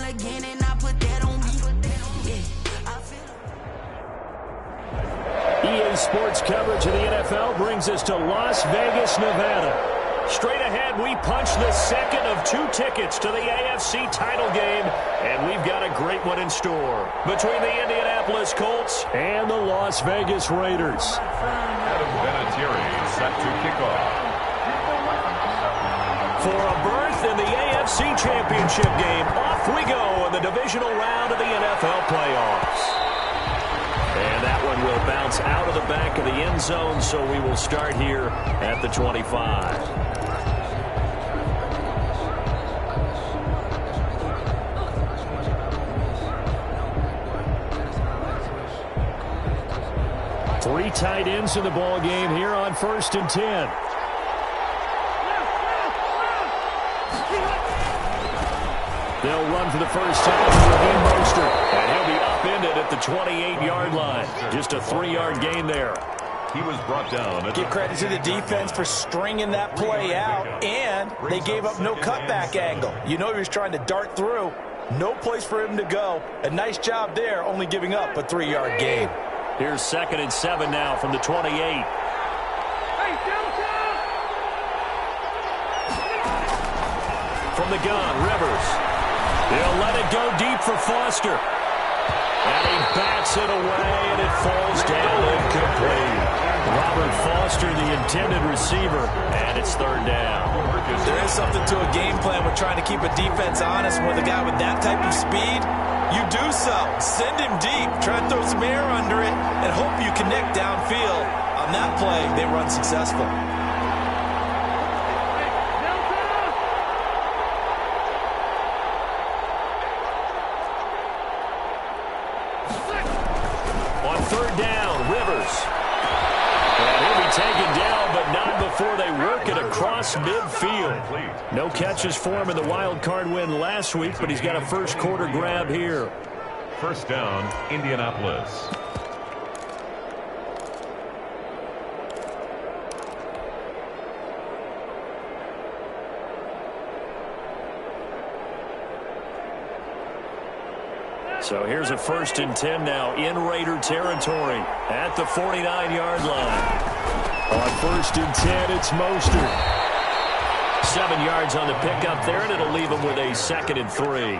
ball again, and I put that on me. Yeah, I feel EA Sports coverage of the NFL brings us to Las Vegas, Nevada. Straight ahead, we punch the second of 2 tickets to the AFC title game, and we've got a great one in store between the Indianapolis Colts and the Las Vegas Raiders. Adam Vinatieri set to kick off. For a berth in the AFC Championship game, off we go in the divisional round of the NFL playoffs. And that one will bounce out of the back of the end zone, so we will start here at the 25. Three tight ends in the ball game here on 1st and 10. They'll run for the first time with Raheem Mostert, and he'll be upended at the 28-yard line. Just a 3-yard gain there. He was brought down. Give credit to the defense for stringing that play out, and they gave up no cutback angle. You know he was trying to dart through. No place for him to go. A nice job there, only giving up a 3-yard gain. Here's 2nd and 7 now from the 28. From the gun, Rivers. He'll let it go deep for Foster. And he bats it away, and it falls down incomplete. Robert Foster, the intended receiver, and it's 3rd down. There is something to a game plan with trying to keep a defense honest with a guy with that type of speed. You do so. Send him deep. Try to throw some air under it and hope you connect downfield. On that play, they run successful. On 3rd down, Rivers. And he'll be taken down, but not before they work it across midfield. No catches for him in the wild card win last week, but he's got a first quarter grab here. 1st down, Indianapolis. So here's a 1st and 10 now in Raider territory at the 49-yard line. On 1st and 10, it's Mostert. 7 yards on the pickup there, and it'll leave him with a 2nd and 3.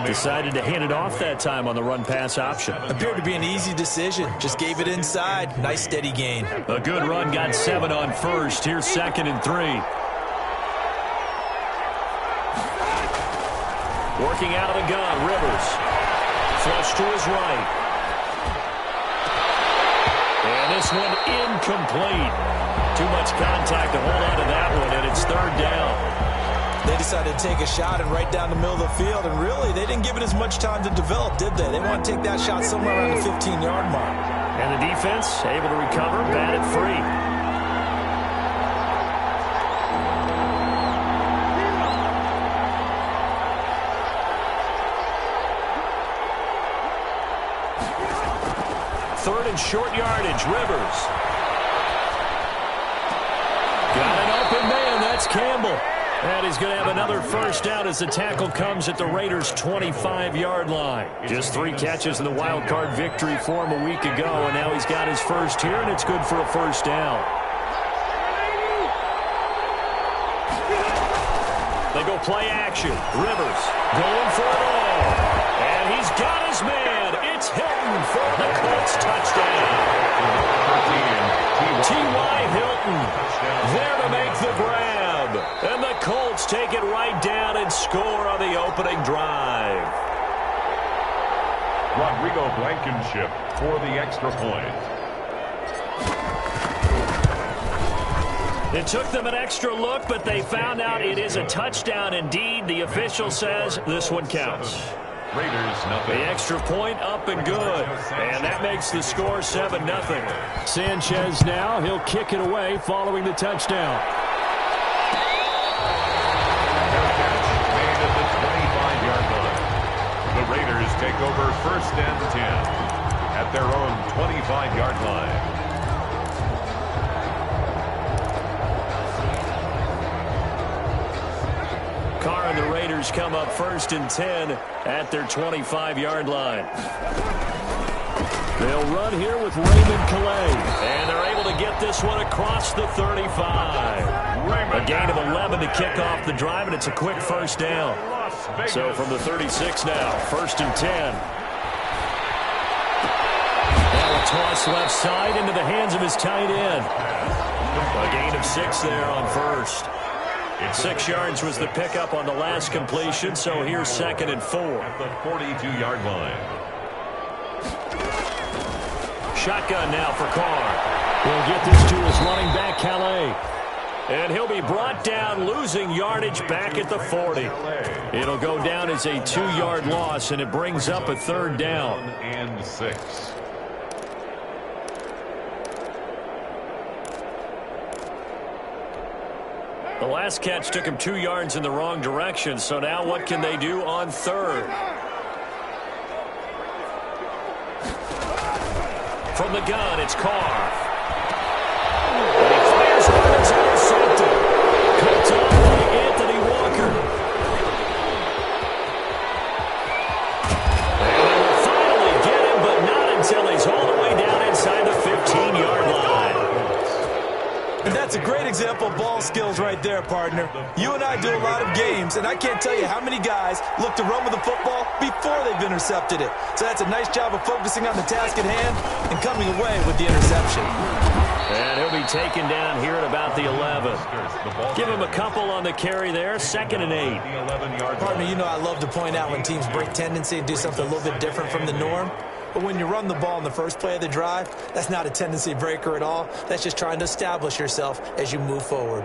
Decided to hand it off that time on the run-pass option. Appeared to be an easy decision. Just gave it inside. Nice steady gain. A good run, got 7 on 1st. Here's 2nd and 3. Working out of the gun, Rivers. Flush to his right. And this one incomplete. Too much contact to hold on to that one, and it's 3rd down. They decided to take a shot and right down the middle of the field, and really, they didn't give it as much time to develop, did they? They want to take that shot somewhere around the 15-yard mark. And the defense able to recover, batted free. Third and short yardage, Rivers. Got an open man, that's Campbell. And he's going to have another first down as the tackle comes at the Raiders' 25-yard line. Just 3 catches in the wild card victory for him a week ago, and now he's got his first here, and it's good for a first down. They go play action. Rivers going for it all. And he's got his man. It's Hilton for the Colts touchdown. T.Y. Hilton there to make the grab. And the Colts take it right down and score on the opening drive. Rodrigo Blankenship for the extra point. It took them an extra look, but they found out it is a touchdown indeed. The official says this one counts. Raiders nothing. The extra point up and good. And that makes the score 7-0. Sanchez now, he'll kick it away following the touchdown. Made at the 25-yard line. The Raiders take over 1st and 10 at their own 25-yard line. Carr in the Raiders come up 1st and 10 at their 25-yard line. They'll run here with Raymond Calais. And they're able to get this one across the 35. A gain of 11 to kick off the drive, and it's a quick first down. So from the 36 now, 1st and 10. Now a toss left side into the hands of his tight end. A gain of 6 there on first. 6 yards was the pickup on the last completion, so here's 2nd and 4. At the 42-yard line. Shotgun now for Carr. He'll get this to his running back, Calais. And he'll be brought down, losing yardage back at the 40. It'll go down as a 2-yard loss, and it brings up a 3rd down. 1 and 6. The last catch took him 2 yards in the wrong direction, so now what can they do on 3rd? From the gun, it's Carr. And he fires one, it's intercepted. Cut off by Anthony Walker. And they will finally get him, but not until he's all the way down inside the 15-yard line. And that's a great example of ball skills right there, partner. You and I do a lot of games, and I can't tell you how many guys look to run with the football before they've intercepted it. So that's a nice job of focusing on the task at hand and coming away with the interception. And he'll be taken down here at about the 11. Give him a couple on the carry there, 2nd and 8. Partner, you know I love to point out when teams break tendency and do something a little bit different from the norm. But when you run the ball in the first play of the drive, that's not a tendency breaker at all. That's just trying to establish yourself as you move forward.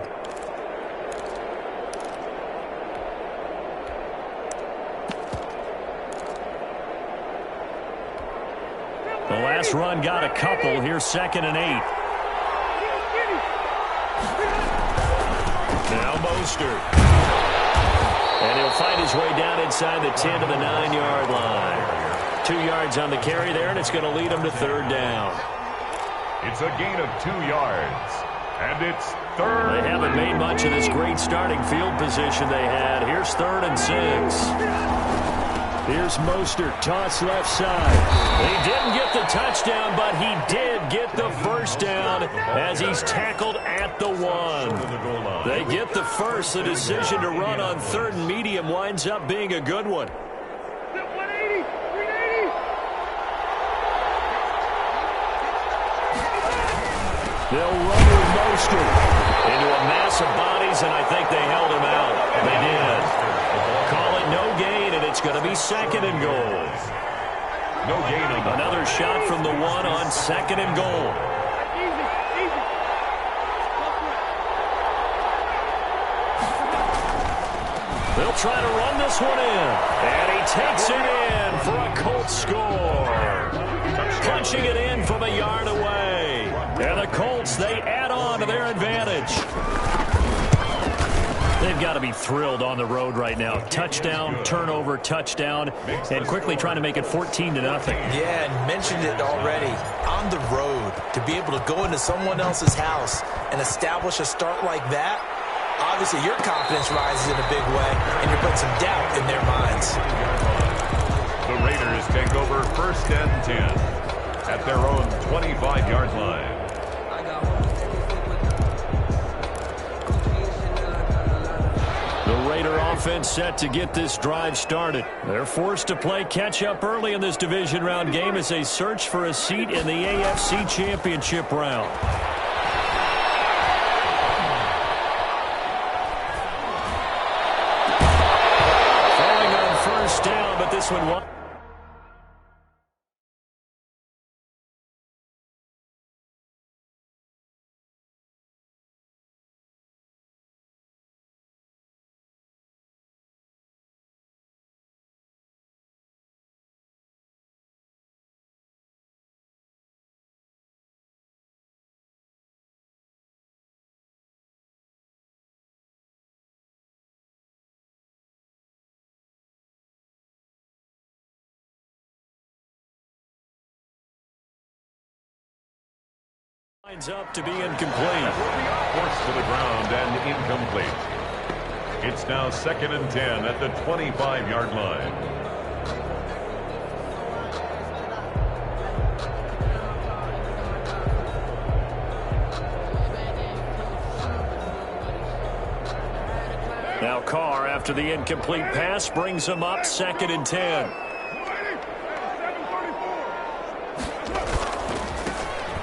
The last run got a couple. Here's 2nd and 8. Now Mostert. And he'll find his way down inside the 10 to the 9-yard line. 2 yards on the carry there, and it's going to lead him to 3rd down. It's a gain of 2 yards. And it's 3rd. They haven't made much of this great starting field position they had. Here's 3rd and 6. Here's Mostert, toss left side. He didn't get the touchdown, but he did get the first down as he's tackled at the 1. They get the first. The decision to run on 3rd and medium winds up being a good one. They'll run with Mostert into a mass of bodies, and I think they held him out. They did. Call it no gain, and it's going to be 2nd and goal. No gain on that. Another shot from the 1 on 2nd and goal. They'll try to run this one in, and he takes it in for a Colts score. Punching it in from a yard away. And the Colts, they add on to their advantage. They've got to be thrilled on the road right now. Touchdown, turnover, touchdown, and quickly trying to make it 14-0. Yeah, and mentioned it already. On the road, to be able to go into someone else's house and establish a start like that, obviously your confidence rises in a big way, and you're putting some doubt in their minds. The Raiders take over 1st and 10 at their own 25-yard line. The Raider offense set to get this drive started. They're forced to play catch-up early in this division round game as they search for a seat in the AFC Championship round. Falling on 1st down, but this one won. Lines up to be incomplete. Forced to the ground and incomplete. It's now 2nd and 10 at the 25-yard line. Now Carr, after the incomplete pass, brings him up 2nd and 10.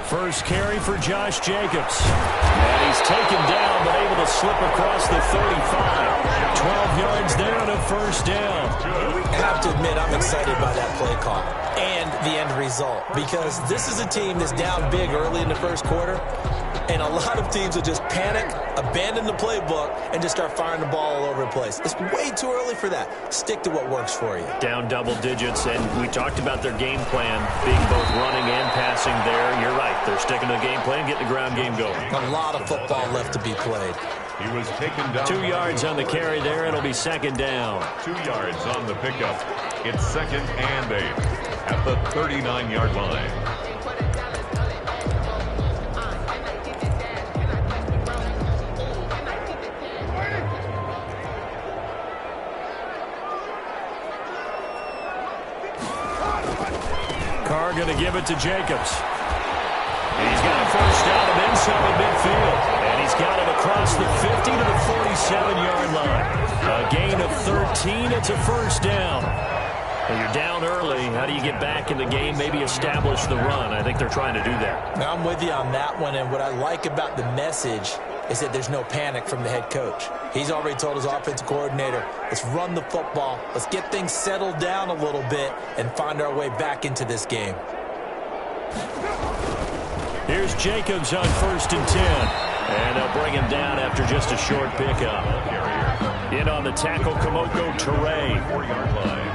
First carry for Josh Jacobs. And he's taken down, but able to slip across the 35. 12 yards there and a first down. I have to admit, I'm excited by that play call and the end result, because this is a team that's down big early in the first quarter, and a lot of teams will just panic, abandon the playbook, and just start firing the ball all over the place. It's way too early for that. Stick to what works for you. Down double digits, and we talked about their game plan being both running and passing there. You're right. They're sticking to the game plan, getting the ground game going. A lot of football left to be played. He was taken down. 2 yards on the carry there. It'll be 2nd down. 2 yards on the pickup. It's 2nd and 8 at the 39-yard line. Carr going to give it to Jacobs. And he's got a first down and then some at midfield. And he's got it across the 50 to the 47-yard line. A gain of 13. It's a first down. Well, you're down early. How do you get back in the game, maybe establish the run? I think they're trying to do that. Now, I'm with you on that one, and what I like about the message is that there's no panic from the head coach. He's already told his offensive coordinator, let's run the football, let's get things settled down a little bit and find our way back into this game. Here's Jacobs on 1st and 10. And they'll bring him down after just a short pickup. In on the tackle, Kamoko Toure. 4-yard line.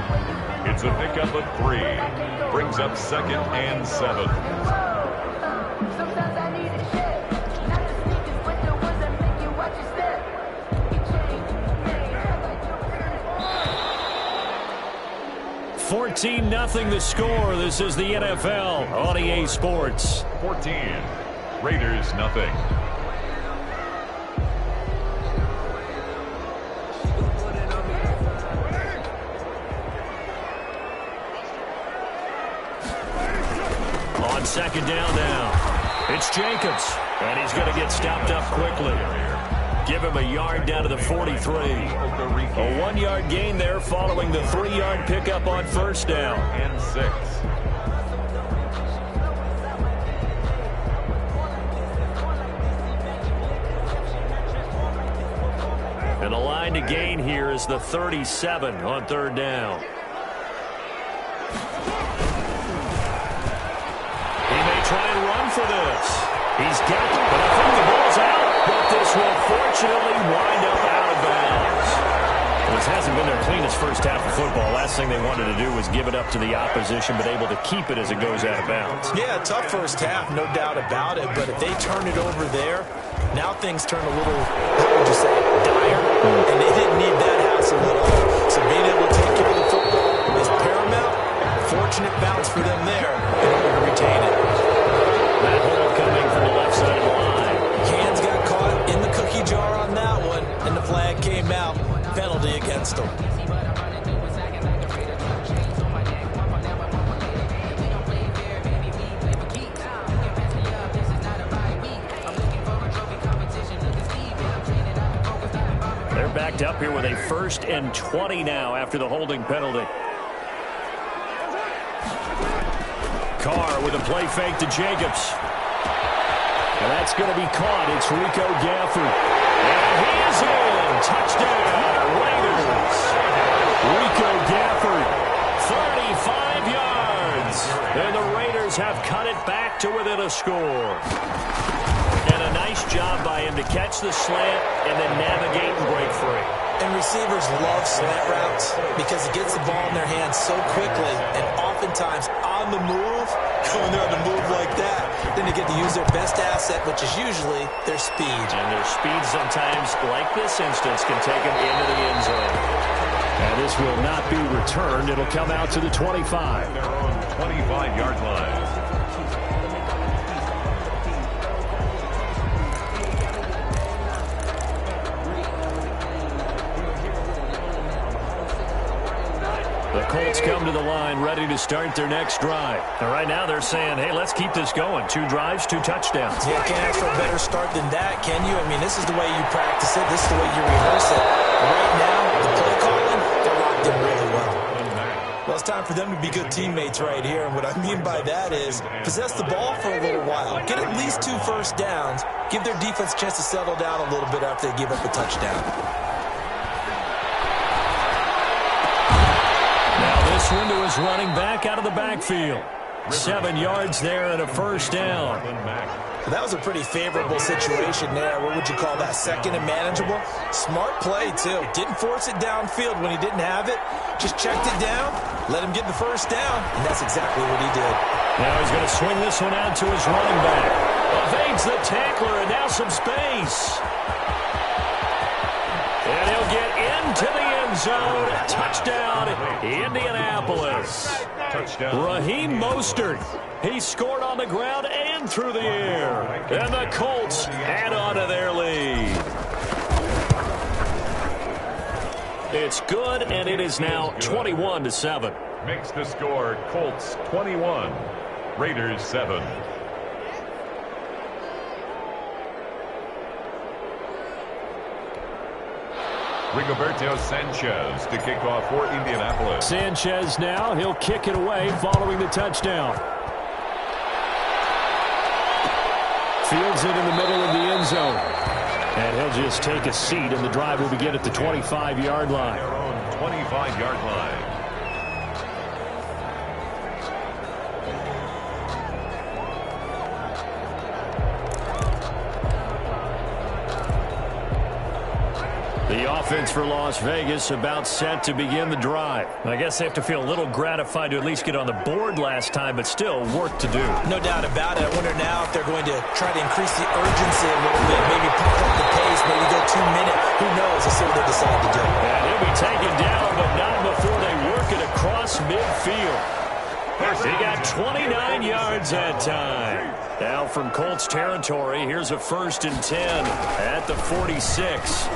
It's a pickup of 3. Brings up 2nd and 7. Sometimes I need a shit. Not the sneakers, but the ones that make you watch your step. You change, 14-0 the score. This is the NFL on EA Sports. 14. Raiders nothing. On 2nd down now. It's Jacobs. And he's going to get stopped up quickly. Give him a yard down to the 43. A 1-yard gain there following the 3-yard pickup on first down. And 6. And the line to gain here is the 37 on 3rd down. He may try and run for this. He's got it, but I think the ball's out. But this will fortunately wind up out of bounds. Well, this hasn't been their cleanest first half of football. Last thing they wanted to do was give it up to the opposition, but able to keep it as it goes out of bounds. Yeah, tough first half, no doubt about it. But if they turn it over there, now things turn a little, how would you say, dire. And they didn't need that hassle at all. So being able to take care of the football is paramount. Fortunate bounce for them there in order to retain it. That hold coming from the left side of the line. Hands got caught in the cookie jar on that one, and the flag came out. Penalty against them. They're backed up here with a 1st and 20 now after the holding penalty. Carr with a play fake to Jacobs. And that's going to be caught. It's Rico Gafford. And he is in. Touchdown, Raiders. Rico Gafford, 35 yards. And the Raiders have cut it back to within a score. And a nice job by him to catch the slant and then navigate and break free. And receivers love slant routes because it gets the ball in their hands so quickly and oftentimes on the move, going there on the move like that, then they get to use their best asset, which is usually their speed. And their speed sometimes, like this instance, can take them into the end zone. And this will not be returned. It'll come out to the 25. Their own 25-yard line. The Colts come to the line ready to start their next drive. And right now they're saying, hey, let's keep this going. 2 drives, 2 touchdowns. Yeah, can't ask for a better start than that, can you? I mean, this is the way you practice it. This is the way you rehearse it. Right now, the play calling, they're locked in really well. Well, it's time for them to be good teammates right here. And what I mean by that is possess the ball for a little while. Get at least 2 first downs. Give their defense a chance to settle down a little bit after they give up a touchdown. This window is running back out of the backfield. 7 yards there and a first down. That was a pretty favorable situation there. What would you call that? Second and manageable? Smart play, too. Didn't force it downfield when he didn't have it. Just checked it down, let him get the first down, and that's exactly what he did. Now he's going to swing this one out to his running back. Evades the tackler, and now some space. And he'll get into the end zone. Touchdown, Indianapolis. Touchdown. Raheem Mostert. He scored on the ground and through the air. And the Colts add on to their lead. It's good, and it is now 21-7. Makes the score Colts 21, Raiders 7. Rigoberto Sanchez to kick off for Indianapolis. Sanchez now, he'll kick it away following the touchdown. Fields it in the middle of the end zone. And he'll just take a seat, and the drive will begin at the 25-yard line. Their own 25-yard line. The offense for Las Vegas about set to begin the drive. I guess they have to feel a little gratified to at least get on the board last time, but still work to do. No doubt about it. I wonder now if they're going to try to increase the urgency a little bit, maybe pick up the pace, maybe go 2 minutes. Who knows? Let's see what they decide to do. And he'll be taken down, but not before they work it across midfield. He got 29 yards that time. Now from Colts territory, here's a 1st and 10 at the 46.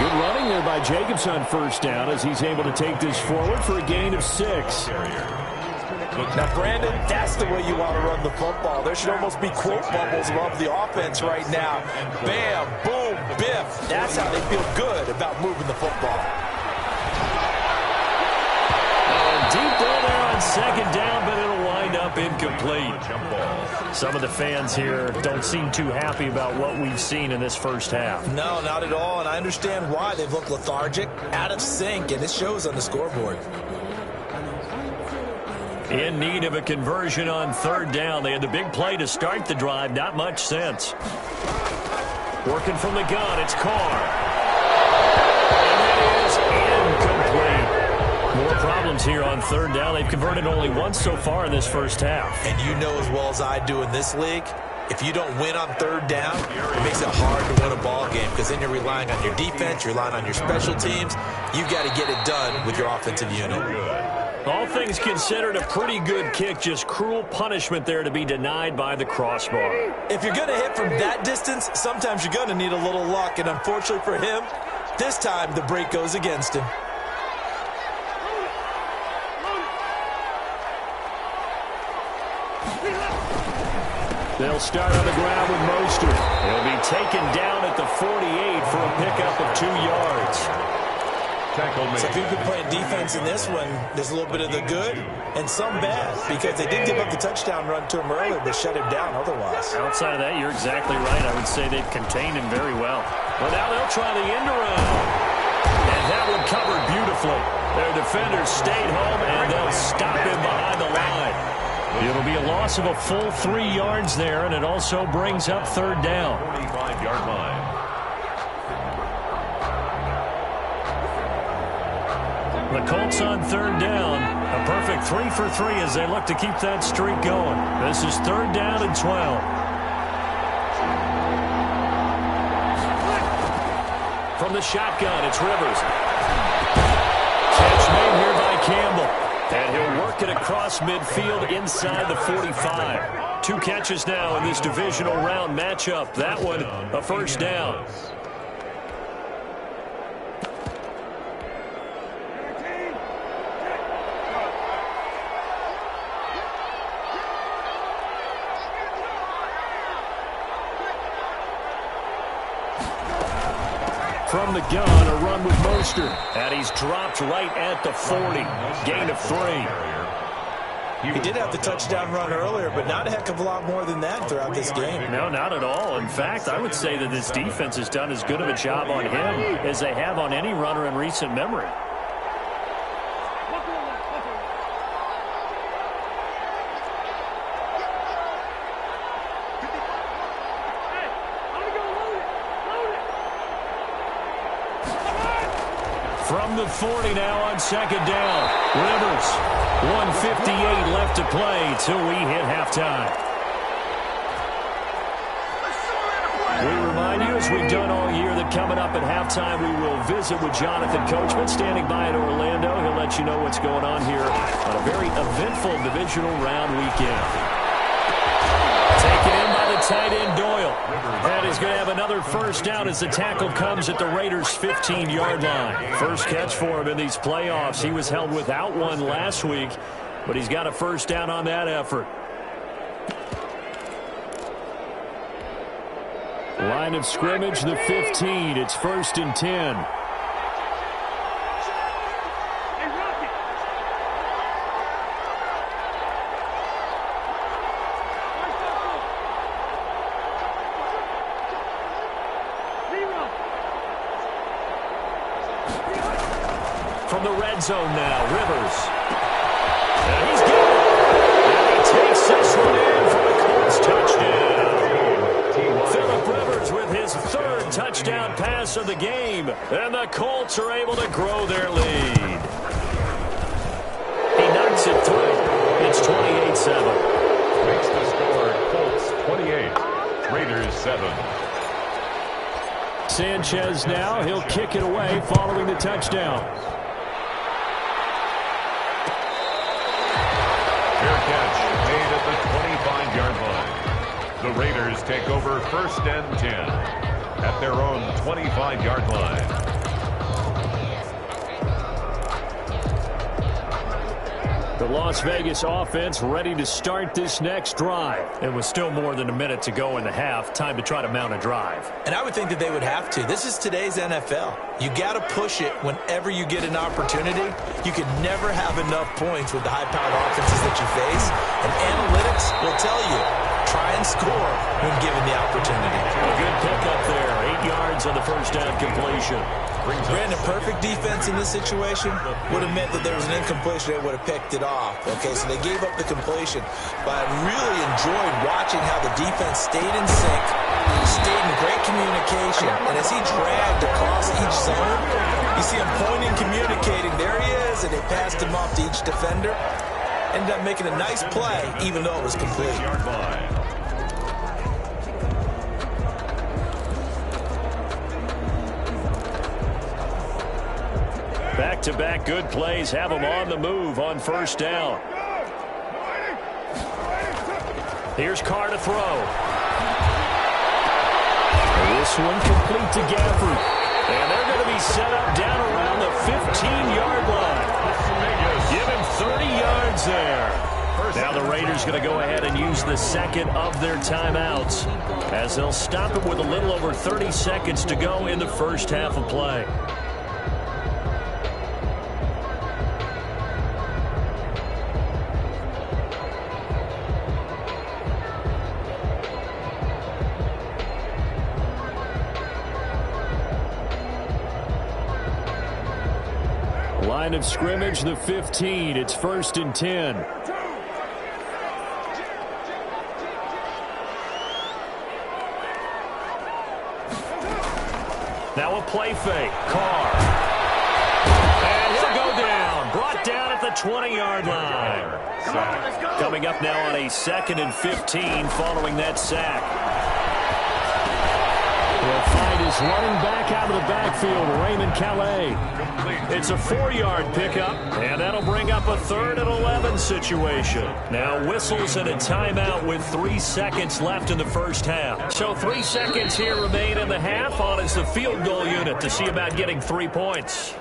Good running there by Jacobs on first down as he's able to take this forward for a gain of 6. Now, Brandon, that's the way you want to run the football. There should almost be quote bubbles above the offense right now. Bam, boom, biff. That's how they feel good about moving the football. Deep down there on 2nd down, but it'll wind up incomplete. Some of the fans here don't seem too happy about what we've seen in this first half. No, not at all, and I understand why. They've looked lethargic, out of sync, and it shows on the scoreboard. In need of a conversion on 3rd down. They had the big play to start the drive. Not much sense. Working from the gun, it's Carr. And it is incomplete. More problems here on 3rd down. They've converted only once so far in this first half. And you know as well as I do in this league, if you don't win on 3rd down, it makes it hard to win a ball game because then you're relying on your defense, you're relying on your special teams. You got to get it done with your offensive unit. All things considered, a pretty good kick. Just cruel punishment there to be denied by the crossbar. If you're going to hit from that distance, sometimes you're going to need a little luck. And unfortunately for him, this time the break goes against him. They'll start on the ground with Mostert. He'll be taken down at the 48 for a pickup of 2 yards. So if you've been playing defense in this one, there's a little bit of the good and some bad because they did give up the touchdown run to him earlier but shut him down otherwise. Outside of that, you're exactly right. I would say they've contained him very well. Well, now they'll try the end around. And that one covered beautifully. Their defenders stayed home, and they'll stop him behind the line. It'll be a loss of a full 3 yards there, and it also brings up 3rd down. 45-yard line. The Colts on 3rd down. A perfect 3 for 3 as they look to keep that streak going. This is 3rd down and 12. From the shotgun, it's Rivers. Catch made here by Campbell. And he'll work it across midfield inside the 45. 2 catches now in this divisional round matchup. That one, a first down. from the gun, a run with Mostert. And he's dropped right at the 40. Gain of 3. He did have the touchdown run earlier, but not a heck of a lot more than that throughout this game. No, not at all. In fact, I would say that this defense has done as good of a job on him as they have on any runner in recent memory. From the 40 now on second down. Rivers, 1:58 left to play till we hit halftime. We remind you, as we've done all year, that coming up at halftime we will visit with Jonathan Coachman standing by in Orlando. He'll let you know what's going on here on a very eventful divisional round weekend. Taken in by the tight end Doyle. And he's going to have another first down as the tackle comes at the Raiders' 15-yard line. First catch for him in these playoffs. He was held without one last week, but he's got a first down on that effort. Line of scrimmage, the 15. It's 1st and 10. From the red zone now, Rivers. And he's got it. And he takes this one in for the Colts touchdown. Phillip Rivers with his 3rd touchdown pass of the game. And the Colts are able to grow their lead. He knocks it through. It's 28-7. Makes the score Colts 28, Raiders 7. Sanchez now, he'll kick it away following the touchdown. Fair catch made at the 25-yard line. The Raiders take over 1st and 10 at their own 25-yard line. The Las Vegas offense ready to start this next drive. It was still more than a minute to go in the half. Time to try to mount a drive. And I would think that they would have to. This is today's NFL. You got to push it whenever you get an opportunity. You can never have enough points with the high-powered offenses that you face. And analytics will tell you, try and score when given the opportunity. A good pickup there. 8 yards on the first down completion. Brandon, perfect defense in this situation would have meant that there was an incompletion. They would have picked it off. Okay, so they gave up the completion. But I really enjoyed watching how the defense stayed in sync, stayed in great communication. And as he dragged across each zone, you see him pointing, communicating. There he is, and they passed him off to each defender. Ended up making a nice play, even though it was complete. Back-to-back good plays have them on the move on first down. Here's Carr to throw. This one complete to Gafford. And they're going to be set up down around the 15-yard line. Give him 30 yards there. Now the Raiders going to go ahead and use the second of their timeouts as they'll stop it with a little over 30 seconds to go in the first half of play. Line of scrimmage, the 15. It's 1st and 10. Now a play fake. Carr. And he'll go down. Brought down at the 20-yard line. Coming up now on a 2nd and 15 following that sack. Will find his running back out of the backfield, Raymond Calais. It's a 4-yard pickup, and that'll bring up a 3rd and 11 situation. Now whistles and a timeout with 3 seconds left in the first half. So 3 seconds here remain in the half. On is the field goal unit to see about getting 3 points.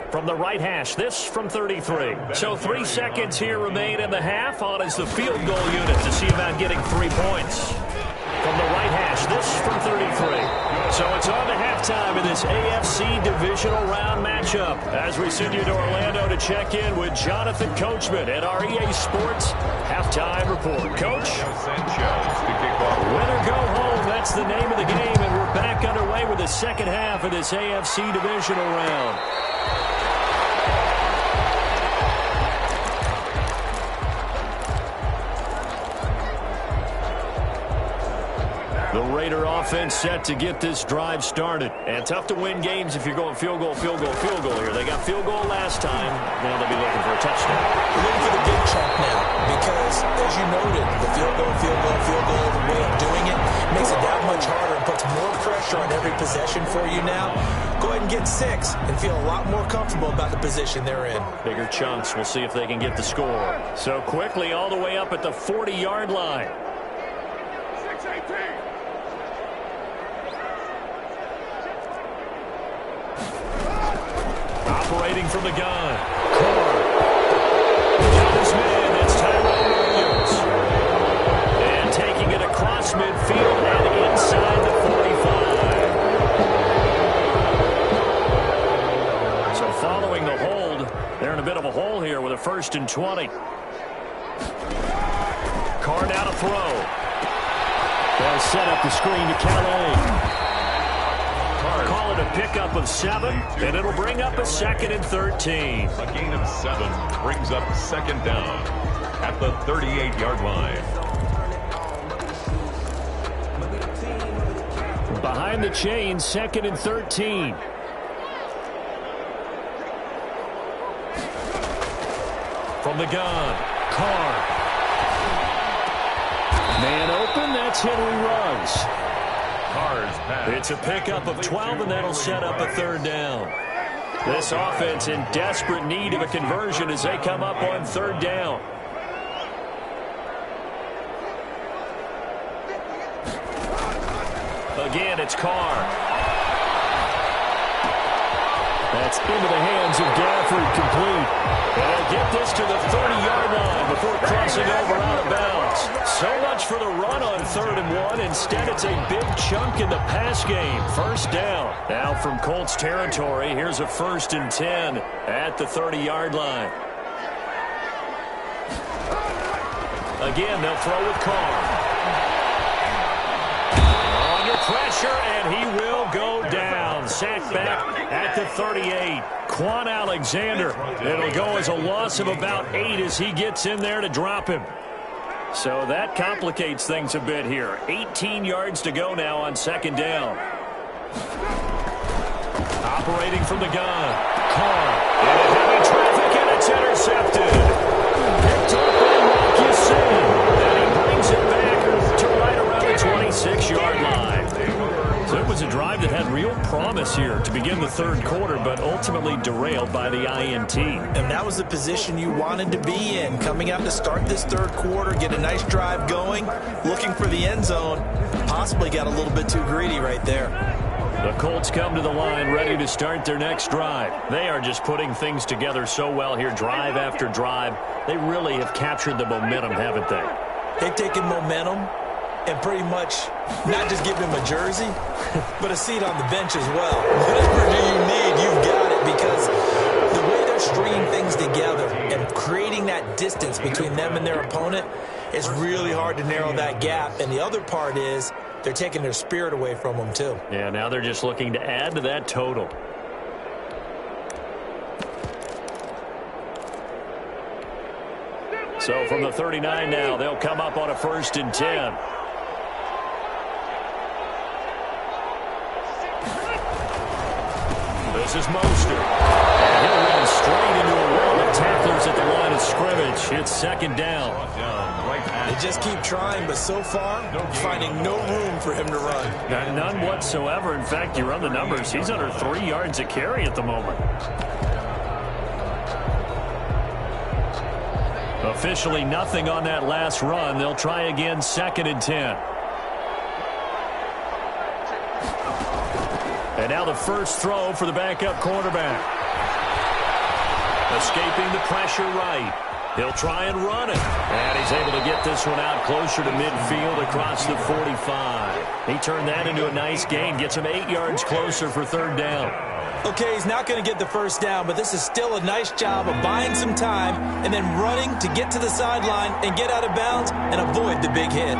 From the right hash, this from 33. So 3 seconds here remain in the half. On is the field goal unit to see about getting 3 points. From the right hash, this from 33. So it's on to halftime in this AFC Divisional Round matchup as we send you to Orlando to check in with Jonathan Coachman at our EA Sports Halftime Report. Coach? Sanchez to kick off. Win or go home, that's the name of the game, and we're back underway with the second half of this AFC Divisional Round. The Raider offense set to get this drive started. And tough to win games if you're going field goal here. They got field goal last time. Now they'll be looking for a touchdown. We're looking for the big chunk now because, as you noted, the field goal, the way of doing it makes it that much harder and puts more pressure on every possession for you now. Go ahead and get 6 and feel a lot more comfortable about the position they're in. Bigger chunks. We'll see if they can get the score. So quickly all the way up at the 40-yard line. Operating from the gun. Carr. Got his man. That's Tyrone Williams. And taking it across midfield and inside the 45. So following the hold, they're in a bit of a hole here with a 1st and 20. Carr now to throw. They'll set up the screen to Calais. Call it a pickup of 7, and it'll bring up a 2nd and 13. A gain of 7 brings up 2nd down at the 38-yard line. Behind the chain, 2nd and 13. From the gun, Carr. Man open, that's Henry Ruggs. It's a pickup of 12, and that'll set up a 3rd down. This offense in desperate need of a conversion as they come up on 3rd down. Again, it's Carr. That's into the hands of Gafford, complete. And they'll get this to the 30-yard line before crossing over out of bounds. So much for the run on 3rd and 1. Instead, it's a big chunk in the pass game. 1st down. Now from Colts territory, here's a 1st and 10 at the 30-yard line. Again, they'll throw with Carr. Under pressure, and he will go down. Sacked back at the 38. Quan Alexander. It'll go as a loss of about 8 as he gets in there to drop him. So that complicates things a bit here. 18 yards to go now on 2nd down. Operating from the gun. Carr. Into heavy traffic, and it's intercepted. Picked up by Rocky Sin. And he brings it back to right around the 26-yard line. So it was a drive that had real promise here to begin the 3rd quarter, but ultimately derailed by the INT. And that was the position you wanted to be in, coming out to start this 3rd quarter, get a nice drive going, looking for the end zone. Possibly got a little bit too greedy right there. The Colts come to the line ready to start their next drive. They are just putting things together so well here, drive after drive. They really have captured the momentum, haven't they? They've taken momentum and pretty much not just give him a jersey, but a seat on the bench as well. Whatever do you need, you've got it, because the way they're stringing things together and creating that distance between them and their opponent is really hard to narrow that gap. And the other part is they're taking their spirit away from them too. Yeah, now they're just looking to add to that total. So from the 39 now, they'll come up on a 1st and 10. This is Mostert. And he'll run straight into a wall of tacklers at the line of scrimmage. It's 2nd down. They just keep trying, but so far, finding no room for him to run. None whatsoever. In fact, you run the numbers. He's under 3 yards a carry at the moment. Officially nothing on that last run. They'll try again, 2nd and 10. And now the first throw for the backup quarterback. Escaping the pressure right. He'll try and run it. And he's able to get this one out closer to midfield across the 45. He turned that into a nice gain. Gets him 8 yards closer for third down. Okay, he's not going to get the first down, but this is still a nice job of buying some time and then running to get to the sideline and get out of bounds and avoid the big hit.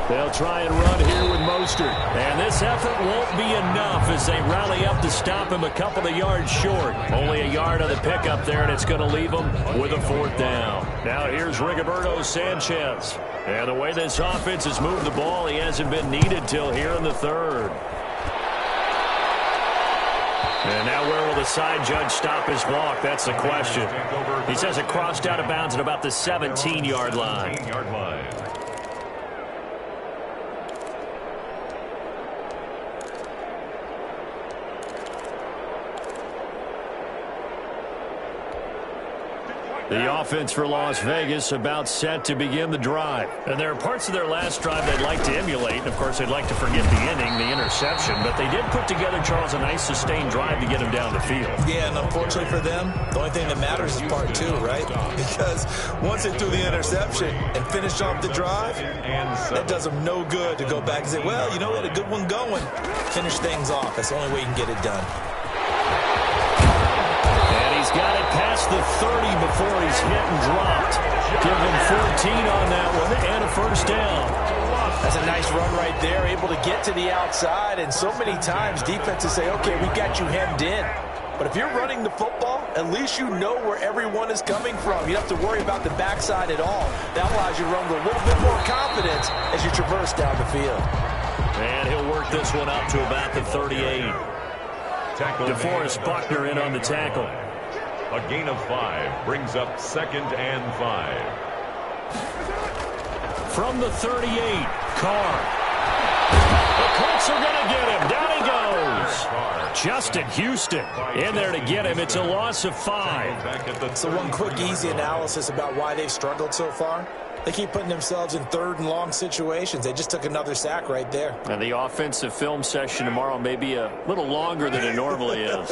They'll try and run here with Mostert. And this effort won't be enough as they rally up to stop him a couple of yards short. Only a yard on the pickup there, and it's going to leave him with a fourth down. Now here's Rigoberto Sanchez. And the way this offense has moved the ball, he hasn't been needed till here in the third. And now where will the side judge stop his walk? That's the question. He says it crossed out of bounds at about the 17-yard line. The offense for Las Vegas about set to begin the drive. And there are parts of their last drive they'd like to emulate. And, of course, they'd like to forget the inning, the interception. But they did put together, Charles, a nice sustained drive to get him down the field. Yeah, and unfortunately for them, the only thing that matters is part two, right? Because once they threw the interception and finished off the drive, that does them no good to go back and say, well, you know, we had a good one going. Finish things off. That's the only way you can get it done. He's got it past the 30 before he's hit and dropped. Give him 14 on that one and a first down. That's a nice run right there, able to get to the outside. And so many times defenses say, okay, we got you hemmed in. But if you're running the football, at least you know where everyone is coming from. You don't have to worry about the backside at all. That allows you to run with a little bit more confidence as you traverse down the field. And he'll work this one up to about the 38. DeForest Buckner in on the tackle. A gain of 5 brings up 2nd and 5. From the 38, Carr. The Colts are going to get him. Down he goes. Justin Houston in there to get him. It's a loss of 5. So one quick, easy analysis about why they've struggled so far. They keep putting themselves in third and long situations. They just took another sack right there. And the offensive film session tomorrow may be a little longer than it normally is.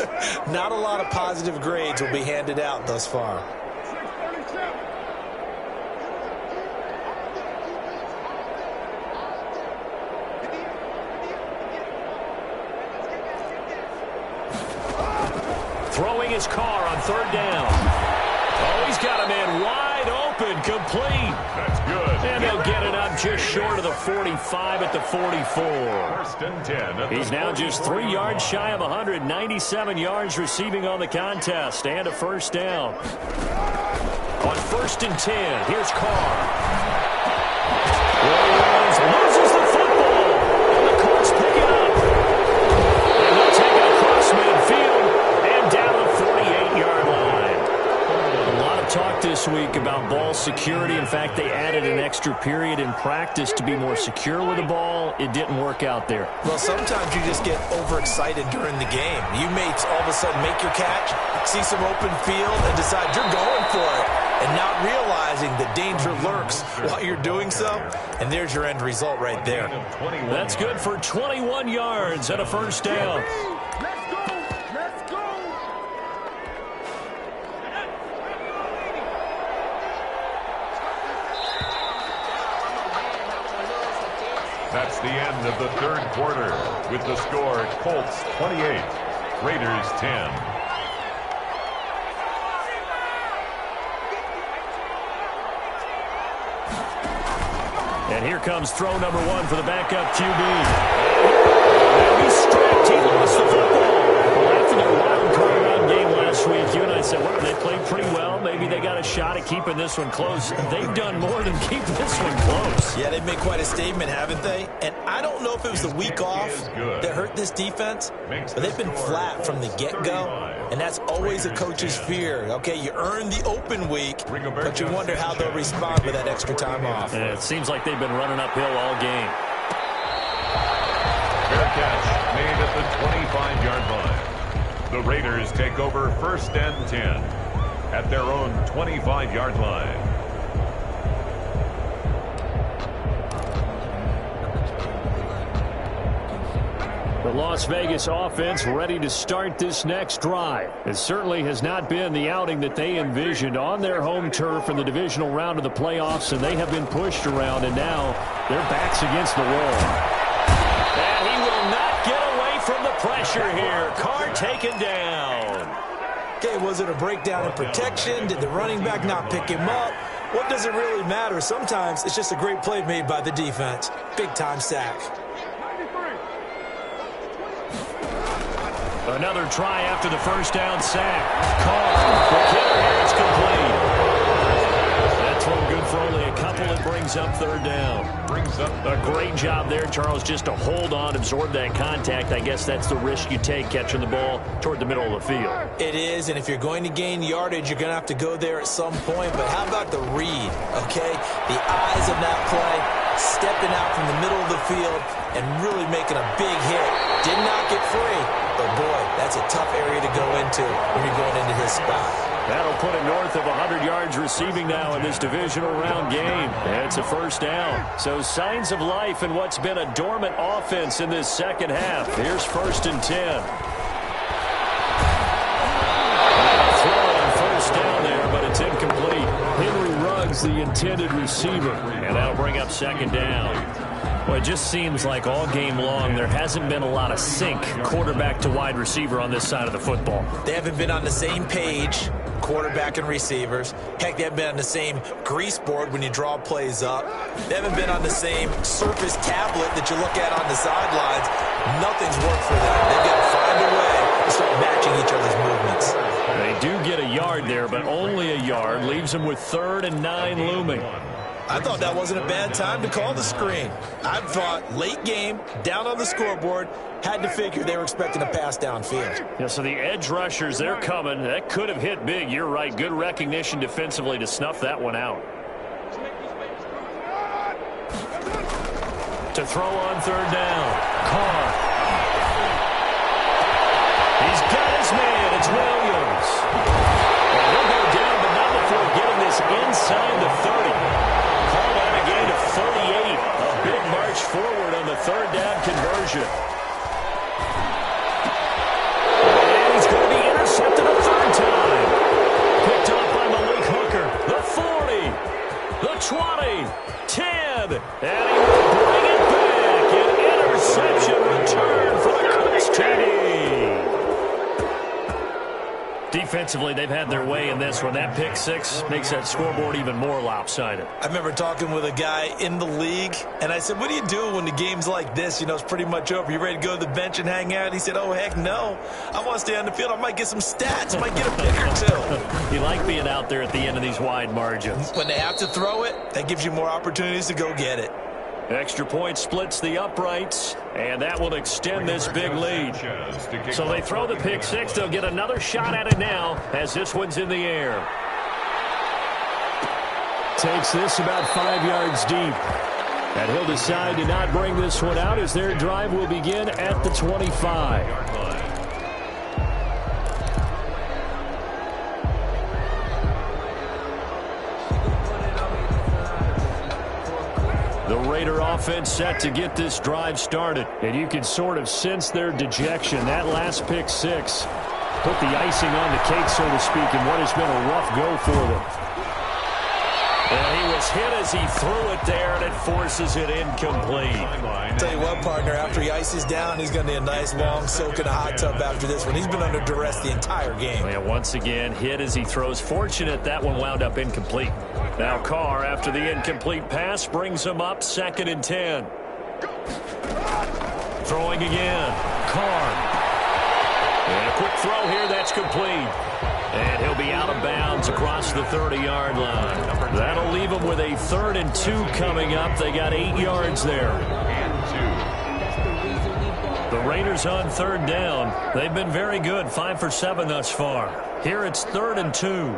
Not a lot of positive grades will be handed out thus far. Throwing his car on third down. Oh, he's got him in wide open, complete. That's good. And they'll get it up just short of the 45 at the 44. 1st and 10. He's now just 3 yards shy of 197 yards receiving on the contest and a first down. On 1st and 10, here's Carr. Williams loses the football. And the Colts pick it up. And they'll take it across midfield and down the 48-yard line. A lot of talk this week about ball security. In fact, they added an extra period in practice to be more secure with the ball. It didn't work out there. Well, sometimes you just get overexcited during the game. You may all of a sudden make your catch, see some open field, and decide you're going for it, and not realizing the danger lurks while you're doing so. And there's your end result right there. That's good for 21 yards and a first down. That's the end of the third quarter with the score Colts 28, Raiders 10. And here comes throw number 1 for the backup QB. And he's stripped. He lost the football. Well, after their wild card round game last week, you and I said, well, they played pretty well. Maybe they got a shot at keeping this one close. They've done more than keep this one close. Yeah, they've made quite a statement, haven't they? And I don't know if it was the week off that hurt this defense, but they've been flat from the get-go, and that's always a coach's fear. Okay, you earn the open week, but you wonder how they'll respond with that extra time off. And it seems like they've been running uphill all game. Fair catch made at the 25-yard line. The Raiders take over 1st and 10 at their own 25-yard line. The Las Vegas offense ready to start this next drive. It certainly has not been the outing that they envisioned on their home turf in the divisional round of the playoffs, and they have been pushed around, and now their backs against the wall. And he will not get away from the pressure here. Carr taken down. Okay, was it a breakdown in protection? Did the running back not pick him up? What does it really matter? Sometimes it's just a great play made by the defense. Big-time sack. Another try after the first down sack. Carr, the kicker here, it's complete. That's one good for only a couple. It brings up third down. A great job there, Charles, just to hold on, absorb that contact. I guess that's the risk you take catching the ball toward the middle of the field. It is, and if you're going to gain yardage, you're going to have to go there at some point. But how about the read, okay? The eyes of that play, stepping out from the middle of the field and really making a big hit. Did not get free, but boy, that's a tough area to go into when you're going into his spot. That'll put it north of 100 yards receiving now in this divisional round game. And it's a first down. So signs of life in what's been a dormant offense in this second half. Here's 1st and 10. Throw on first down there, but it's incomplete. Henry Ruggs, the intended receiver. And that'll bring up 2nd down. Well, it just seems like all game long there hasn't been a lot of sync quarterback to wide receiver on this side of the football. They haven't been on the same page, quarterback and receivers. Heck, they haven't been on the same grease board when you draw plays up. They haven't been on the same surface tablet that you look at on the sidelines. Nothing's worked for them. They've got to find a way to start matching each other's movements. They do get a yard there, but only a yard. Leaves them with 3rd and 9 looming. I thought that wasn't a bad time to call the screen. I thought late game, down on the scoreboard, had to figure they were expecting a pass downfield. Yeah, so the edge rushers, they're coming. That could have hit big. You're right. Good recognition defensively to snuff that one out. To throw on 3rd down. Carr. He's got his man. It's Williams. And he'll go down, but not before getting this inside the 30. Call out a gain of 38. A big march forward on the 3rd down conversion. And he's going to be intercepted a 3rd time. Picked up by Malik Hooker. The 40. The 20. 10. And he will bring it back. An interception return for the Colts TD. Defensively, they've had their way in this one. That pick 6 makes that scoreboard even more lopsided. I remember talking with a guy in the league, and I said, what do you do when the game's like this? You know, it's pretty much over. You ready to go to the bench and hang out? He said, oh, heck no. I want to stay on the field. I might get some stats. I might get a pick or 2. You like being out there at the end of these wide margins. When they have to throw it, that gives you more opportunities to go get it. Extra point splits the uprights, and that will extend this big lead. So they throw the pick 6. They'll get another shot at it now as this one's in the air. Takes this about 5 yards deep. And he'll decide to not bring this one out as their drive will begin at the 25. The Raider offense set to get this drive started. And you can sort of sense their dejection. That last pick 6 put the icing on the cake, so to speak, in what has been a rough go for them. And he was hit as he threw it there, and it forces it incomplete. I'll tell you what, partner, after he ices down, he's going to need a nice long soak in a hot tub after this one. He's been under duress the entire game. And once again, hit as he throws. Fortunate that one wound up incomplete. Now Carr, after the incomplete pass, brings him up 2nd and 10. Throwing again. Carr. And a quick throw here, that's complete. And he'll be out of bounds across the 30-yard line. That'll leave them with a 3rd and 2 coming up. They got 8 yards there. The Raiders on 3rd down. They've been very good, 5 for 7 thus far. Here it's 3rd and 2.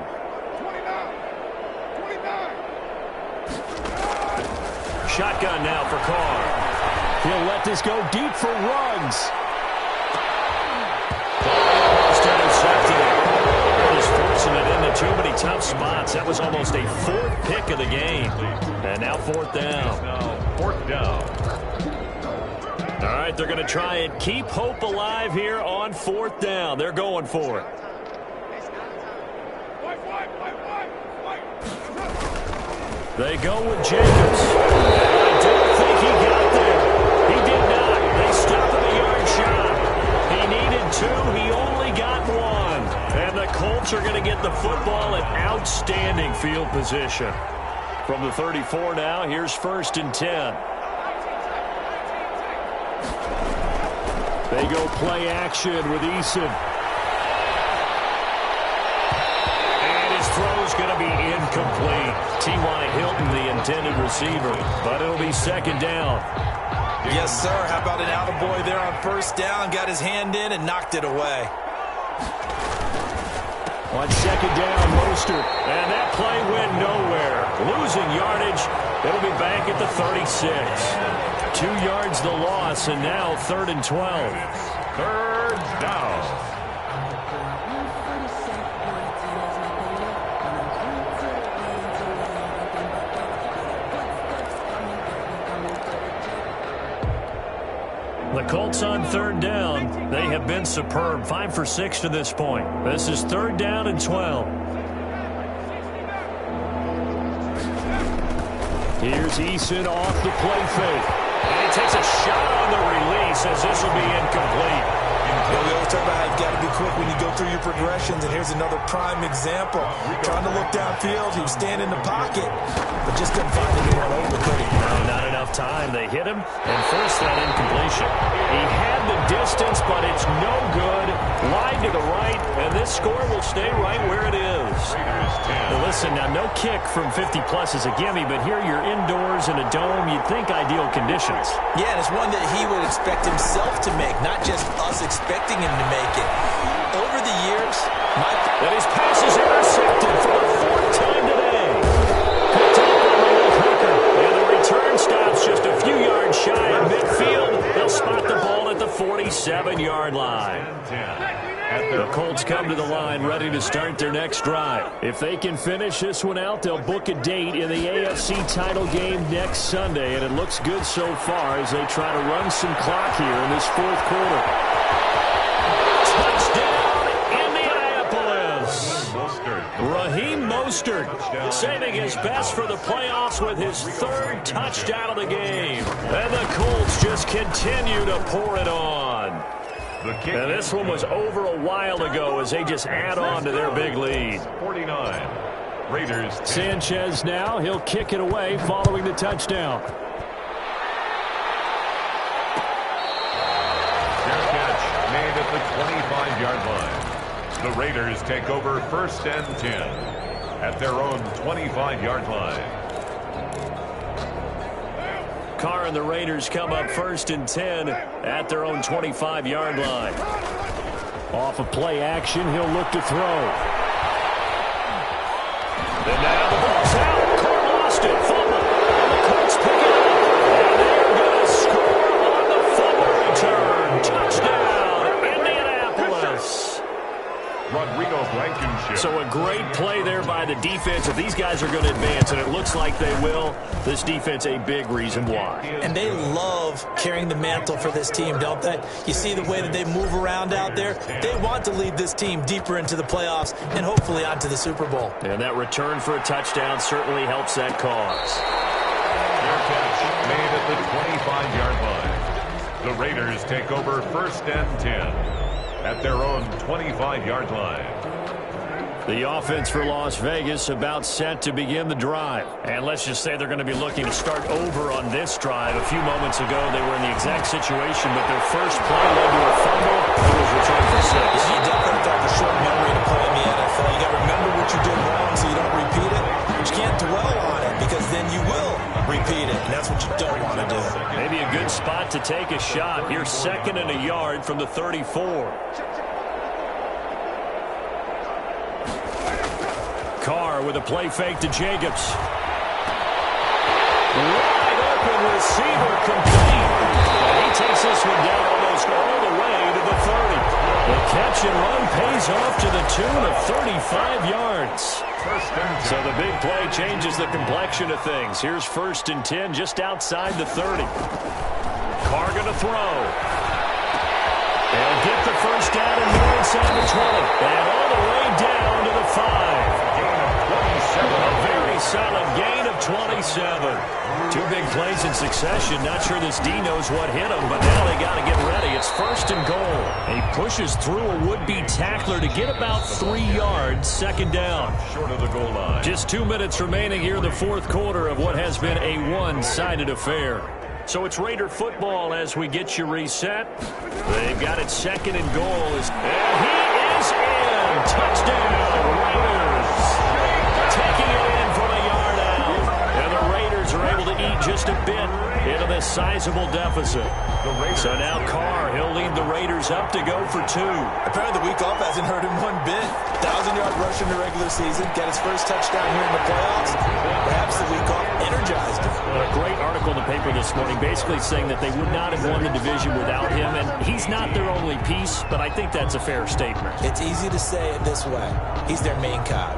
Shotgun now for Carr. He'll let this go deep for Ruggs. Almost intercepted. Just forcing it into too many tough spots. That was almost a 4th pick of the game. And now 4th down. 4th down. All right, they're going to try and keep hope alive here on 4th down. They're going for it. They go with Jacobs. I don't think he got there. He did not. They stop him a yard shy. He needed 2. He only got 1. And the Colts are going to get the football in outstanding field position. From the 34 now, here's 1st and 10. They go play action with Eason. And his throw's going to be incomplete. T.Y. Hilton, the intended receiver, but it'll be 2nd down. Yes, sir. How about an attaboy there on 1st down? Got his hand in and knocked it away. On 2nd down, Mostert. And that play went nowhere. Losing yardage. It'll be back at the 36. 2 yards the loss, and now 3rd and 12. 3rd down. The Colts on 3rd down. They have been superb. 5 for 6 to this point. This is 3rd down and 12. Here's Eason off the play fake. And he takes a shot on the release as this will be incomplete. We always talk about how you've got to be quick when you go through your progressions, and here's another prime example. Trying to look downfield, he was standing in the pocket, but just couldn't find anyone open, could he? No, not enough time. They hit him and forced that incompletion. He had the distance, but it's no good. Wide to the right, and this score will stay right where it is. Now listen, now no kick from 50-plus is a gimme, but here you're indoors in a dome. You'd think ideal conditions. Yeah, and it's one that he would expect himself to make, not just us expecting him to make it. Over the years, and his pass is intercepted for the 4th time today. Picked up on the left hooker, and the return stops just a few yards shy of midfield. They'll spot the ball at the 47-yard line. The Colts come to the line ready to start their next drive. If they can finish this one out, they'll book a date in the AFC title game next Sunday, and it looks good so far as they try to run some clock here in this 4th quarter. Touchdown, Indianapolis! Raheem Mostert saving his best for the playoffs with his 3rd touchdown of the game. And the Colts just continue to pour it on. And this one was over a while ago as they just add on to their big lead. 49. Raiders. Sanchez now. He'll kick it away following the touchdown. Fair catch made at the 25-yard line. The Raiders take over 1st and 10 at their own 25-yard line. Carr and the Raiders come up 1st and 10 at their own 25-yard line. Off of play action, he'll look to throw. And now the ball's out. Carr lost it. Fumble. And the Colts pick it up. And they're going to score on the fumble return. Touchdown, Indianapolis. Rodrigo Blankenship. So a great play there by the defense. If these guys are going to advance, and it looks like they will, this defense a big reason why. And they love carrying the mantle for this team, don't they? You see the way that they move around out there? They want to lead this team deeper into the playoffs and hopefully onto the Super Bowl. And that return for a touchdown certainly helps that cause. Fair catch made at the 25-yard line. The Raiders take over 1st and 10 at their own 25-yard line. The offense for Las Vegas about set to begin the drive. And let's just say they're going to be looking to start over on this drive. A few moments ago, they were in the exact situation, but their first play led to a fumble. It was returned for 6. Yeah, you definitely have a short memory to play in the NFL. You got to remember what you did wrong so you don't repeat it. But you can't dwell on it because then you will repeat it, and that's what you don't want to do. Maybe a good spot to take a shot. Here's 2nd and a yard from the 34. Carr with a play fake to Jacobs. Wide open receiver complete. And he takes this one down almost all the way to the 30. The catch and run pays off to the tune of 35 yards. So the big play changes the complexion of things. Here's 1st and 10 just outside the 30. Carr going to throw. They'll get the first down and more inside the 20. And all the way down to the 5. A very solid gain of 27. Two big plays in succession. Not sure this D knows what hit him, but now they got to get ready. It's first and goal. He pushes through a would-be tackler to get about 3 yards, second down. Short of the goal line. Just 2 minutes remaining here in the fourth quarter of what has been a one-sided affair. So it's Raider football as we get you reset. They've got it second and goal. And he is in. Touchdown, Raiders. Taking it in from a yard out. And the Raiders are able to eat just a bit into this sizable deficit. So now Carr, he'll lead the Raiders up to go for 2. Apparently the week off hasn't hurt him one bit. 1,000-yard rush in the regular season. Got his first touchdown here in the playoffs. Perhaps the week off energized him. A great article in the paper this morning basically saying that they would not have won the division without him. And he's not their only piece, but I think that's a fair statement. It's easy to say it this way. He's their main cog.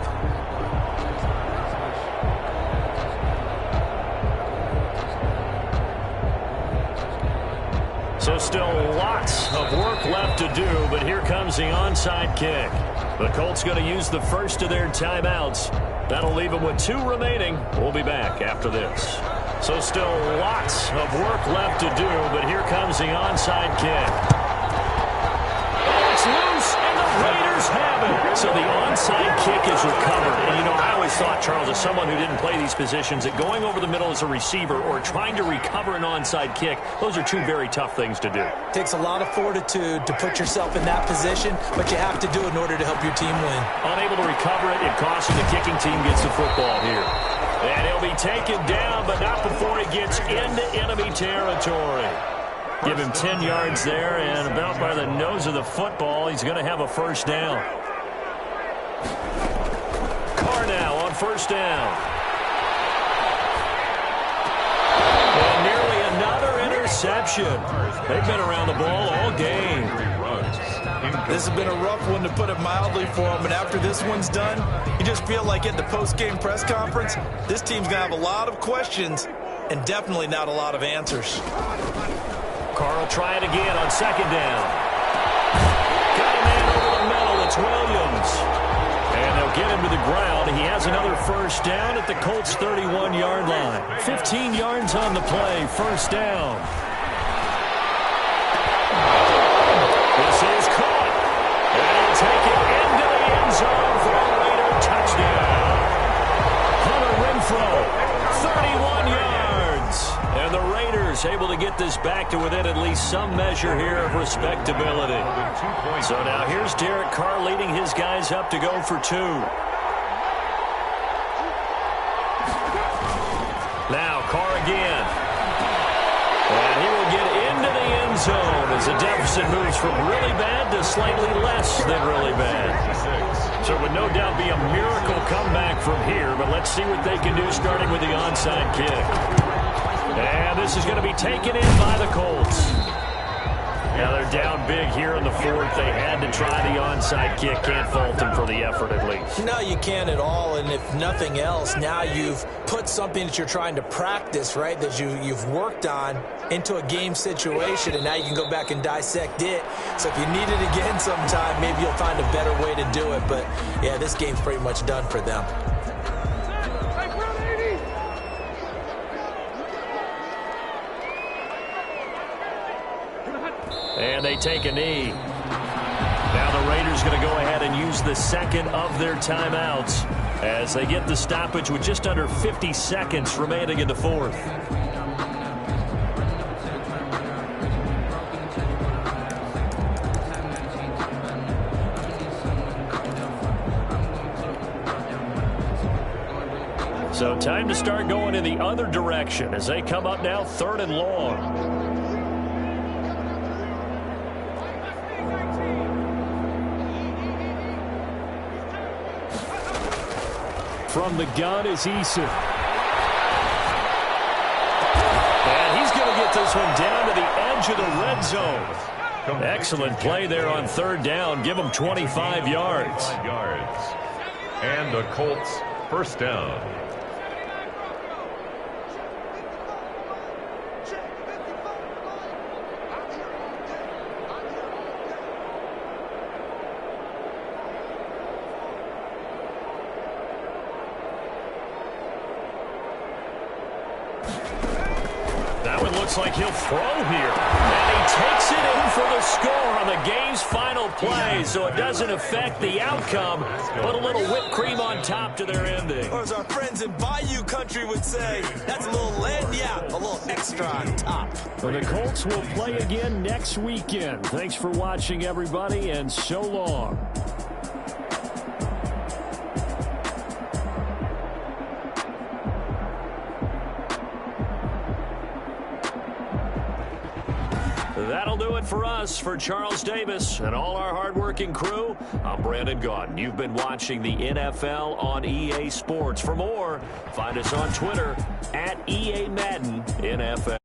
So still lots of work left to do, but here comes the onside kick. The Colts going to use the first of their timeouts. That'll leave them with 2 remaining. We'll be back after this. So still lots of work left to do, but here comes the onside kick. Oh, it's loose, and the Raiders have it. So the onside kick is recovered. And, you know, I always thought, Charles, as someone who didn't play these positions, that going over the middle as a receiver or trying to recover an onside kick, those are 2 very tough things to do. It takes a lot of fortitude to put yourself in that position, but you have to do it in order to help your team win. Unable to recover it, it costs you. The kicking team gets the football here. And he'll be taken down, but not before he gets into enemy territory. Give him 10 yards there, and about by the nose of the football, he's going to have a first down. Carr now on first down. And nearly another interception. They've been around the ball all game. This has been a rough one, to put it mildly, for him. And after this one's done, you just feel like at the post-game press conference, this team's going to have a lot of questions and definitely not a lot of answers. Carr will try it again on second down. Got a man over the middle. It's Williams. And they'll get him to the ground. He has another first down at the Colts' 31-yard line. 15 yards on the play. First down. This is caught. And he'll take it into the end zone for a Raider touchdown. Hunter Renfrow, 31 yards. And the Raiders able to get this back to within at least some measure here of respectability. So now here's Derek Carr leading his guys up to go for 2. Now Carr again. And he will get into the end zone as the deficit moves from really bad to slightly less than really bad. So it would no doubt be a miracle comeback from here, but let's see what they can do starting with the onside kick. And this is going to be taken in by the Colts. Now they're down big here in the fourth. They had to try the onside kick. Can't fault them for the effort at least. No, you can't at all. And if nothing else, now you've put something that you're trying to practice, right, that you've worked on into a game situation, and now you can go back and dissect it. So if you need it again sometime, maybe you'll find a better way to do it. But, yeah, this game's pretty much done for them. And they take a knee. Now the Raiders going to go ahead and use the second of their timeouts as they get the stoppage with just under 50 seconds remaining in the fourth. So time to start going in the other direction as they come up now 3rd and long. From the gun is Eason. And he's going to get this one down to the edge of the red zone. Excellent play there on 3rd down. Give him 25 yards. And the Colts first down. looks like he'll throw here. And he takes it in for the score on the game's final play, so it doesn't affect the outcome. Put a little whipped cream on top to their ending. Or as our friends in Bayou Country would say, that's a little lagniappe, a little extra on top. Well, the Colts will play again next weekend. Thanks for watching, everybody, and so long. That'll do it for us. For Charles Davis and all our hardworking crew, I'm Brandon Gaudin. You've been watching the NFL on EA Sports. For more, find us on Twitter @EA Madden NFL.